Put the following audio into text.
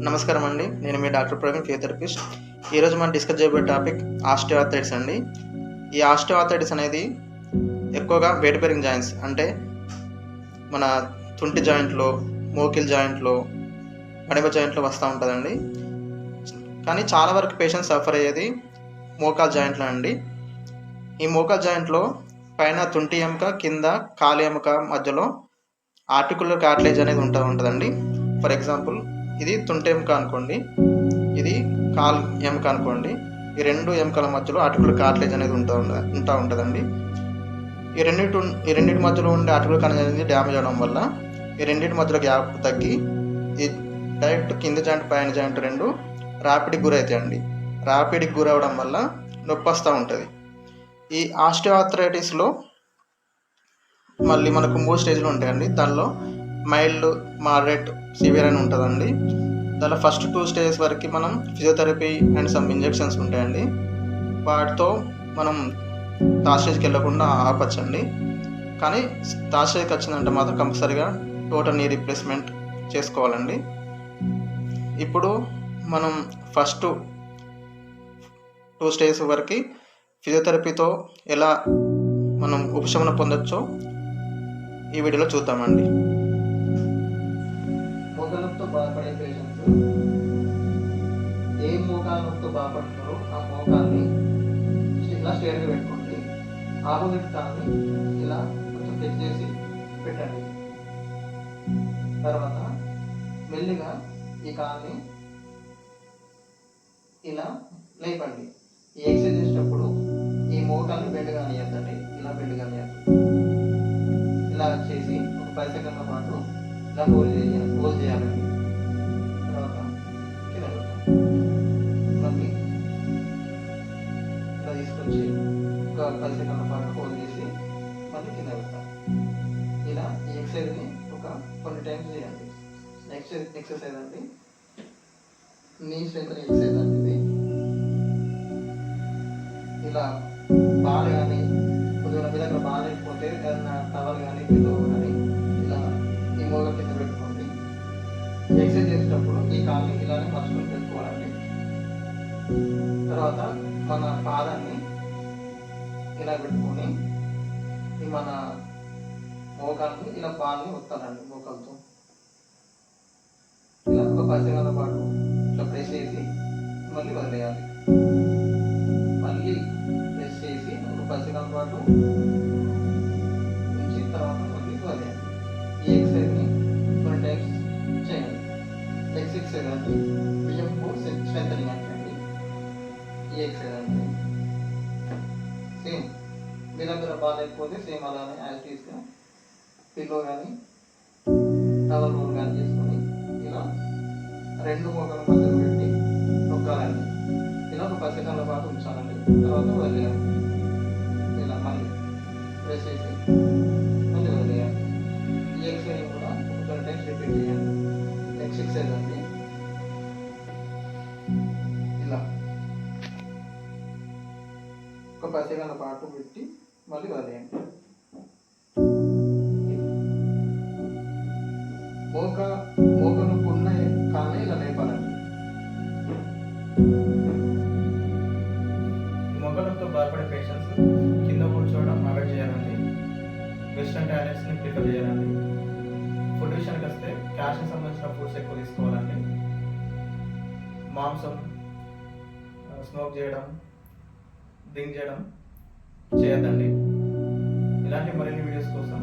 నమస్కారం అండి. నేను మీ డాక్టర్ ప్రవీణ్, ఫిజియోథెరపిస్ట్. ఈరోజు మనం డిస్కస్ చేయబోయే టాపిక్ ఆస్టియోఆర్థరైటిస్ అండి. ఈ ఆస్టియోఆర్థరైటిస్ అనేది ఎక్కువగా వెయిట్ బేరింగ్ జాయింట్స్ అంటే మన తుంటి జాయింట్లో, మోకిల్ జాయింట్లో, మడిమ జాయింట్లో వస్తూ ఉంటుందండి. కానీ చాలా వరకు పేషెంట్స్ సఫర్ అయ్యేది మోకాల్ జాయింట్లో అండి. ఈ మోకాల్ జాయింట్లో పైన తుంటి ఎముక, కింద కాలి ఎముక మధ్యలో ఆర్టికులర్ కార్టిలేజ్ అనేది ఉంటుందండి. ఫర్ ఎగ్జాంపుల్, ఇది తుంటి ఎముక అనుకోండి, ఇది కాల్ ఎముక అనుకోండి. ఈ రెండు ఎముకల మధ్యలో ఆర్టికులర్ కార్టిలేజ్ అనేది ఉంటుందండి. ఈ రెండింటి మధ్యలో ఉండే ఆర్టికులర్ కార్టిలేజ్ అనేది డ్యామేజ్ అవడం వల్ల ఈ రెండింటి మధ్యలో గ్యాప్ తగ్గి ఈ డైరెక్ట్ కింది జాయింట్, పైన జాయింట్ రెండు ర్యాపిడ్కి గురవుతాయండి. ర్యాపిడ్కి గురవడం వల్ల నొప్పి వస్తూ ఉంటుంది. ఈ ఆస్టియోఆర్థరైటిస్లో మళ్ళీ మనకు 3 స్టేజ్లు ఉంటాయండి. దానిలో మైల్డ్, మాడరేట్, సివియర్ అని ఉంటుందండి. దానిలో ఫస్ట్ 2 స్టేజెస్ వరకు మనం ఫిజియోథెరపీ అండ్ సమ్ ఇంజెక్షన్స్ ఉంటాయండి. వాటితో మనం థర్డ్ స్టేజ్కి వెళ్ళకుండా ఆపచ్చండి. కానీ థర్డ్ స్టేజ్కి వచ్చిందంటే మాత్రం కంపల్సరీగా టోటల్ నీ రీప్లేస్మెంట్ చేసుకోవాలండి. ఇప్పుడు మనం ఫస్ట్ 2 స్టేజెస్ వరకు ఫిజియోథెరపీతో ఎలా మనం ఉపశమనం పొందొచ్చో ఈ వీడియోలో చూద్దామండి. మోకాళ్ళ నొప్పితో బాధపడే పేషెంట్స్ ఏ మోకాళ్ళ నొప్పితో బాధపడుతున్నారో ఆ మోకాల్ని ఇలా స్ట్రేట్గా పెట్టుకోండి. ఆపోజిట్ కాల్ని ఇలా కొంచెం టచ్ చేసి పెట్టండి. తర్వాత మెల్లిగా ఈ కాల్ని ఇలా లేపండి. ఈ ఎక్సర్సైజ్ చేసేటప్పుడు ఈ మోకాల్ని బెండ్ కానియద్దండి. ఇలా బెండ్ కానియద్దు. ఇలా చేసి ఒక 10 సెకండ్ల పాటు ఇలా హోల్డ్ చేయాలండి. తర్వాత కింద మళ్ళీ ఇలా తీసుకొచ్చి ఒక 10 సెకండ్ల పాటు హోల్డ్ చేసి మళ్ళీ కింద పెడతాం. ఇలా ఈ ఎక్సర్సైజ్ని ఒక 20 టైమ్స్ చేయండి. నెక్స్ట్ ఎక్సర్సైజ్ అండి నీ స్ట్రెంత్ ఎక్సర్సైజ్ అండి. ఇది ఇలా బాల్ కానీ కొద్దిగా మీ దగ్గర బాల్ లేకపోతే ఏదైనా టవల్ కానీ పిల్లో కానీ ఇలా ఈ మోగ కింద పెట్టుకోండి. ఎక్సర్సైజ్ చేసేటప్పుడు ఈ కాల్ని ఇలానే మర్చుకొని పెట్టుకోవాలండి. తర్వాత మన పాదాన్ని ఇలా పెట్టుకొని ఈ మన మోకాల్ని ఇలా బాల్ని వస్తానండి. మోకాలతో ఇలా ఒక 10 సెకండ్ల పాటు ఇట్లా ప్రెస్ చేసి మళ్ళీ వదిలేయాలి. మళ్ళీ ప్రెస్ చేసి ఒక 10 సెకండ్ల పాటు ఉంచి తర్వాత మళ్ళీ వదిలేయాలి. ఈ ఎక్సర్సైజ్ని 20 టైమ్స్ చేయాలి. నెక్స్ట్ ఎక్సర్సైజ్ అండి బియ్యం స్ట్రెంథనింగ్ అండి. ఈ ఎక్సర్సైజ్ అండి సేమ్ మీ దగ్గర బాగాలేకపోతే సేమ్ అలానే యాజ్ ఇట్ ఈస్గా పిల్లో కానీ టవల్ రోల్ కానీ చేసుకొని ఇలా 2 మోకాళ్ళ మధ్యలో పెట్టి నొక్కాలండి. ఇలా ఒక 10 సెకండ్ల పాటు ఉంచాలండి. తర్వాత వదిలేయాలి. ఇలా మళ్ళీ ప్రెస్ చేసి మళ్ళీ వదిలేయాలి. ఈ ఎక్సర్సైజ్ కూడా ఒక 20 టైమ్స్ రిపీట్ చేయండి. నెక్స్ట్ ఎక్సర్సైజ్ అండి ఇలా ఒక 10 సెకండ్ల పాటు పెట్టి మళ్ళీ వదిలేయండి. మోక నొప్పి ఉన్న కాల్ని ఇలా లేపాలండి. మోకాళ్ళ నొప్పితో బాధపడే పేషెంట్స్ కింద కూర్చోవడం అవాయిడ్ చేయాలండి. వెస్టర్న్ టాయిలెట్స్ని ప్రిఫర్ చేయాలండి. ఫుడ్ విషయానికి వస్తే క్యాల్షియం సంబంధించిన ఫుడ్స్ ఎక్కువ తీసుకోవాలండి. మాంసం, స్మోక్ చేయడం, డ్రింక్ చేయడం చేయొద్దండి. ఇలాంటి మరిన్ని వీడియోస్ కోసం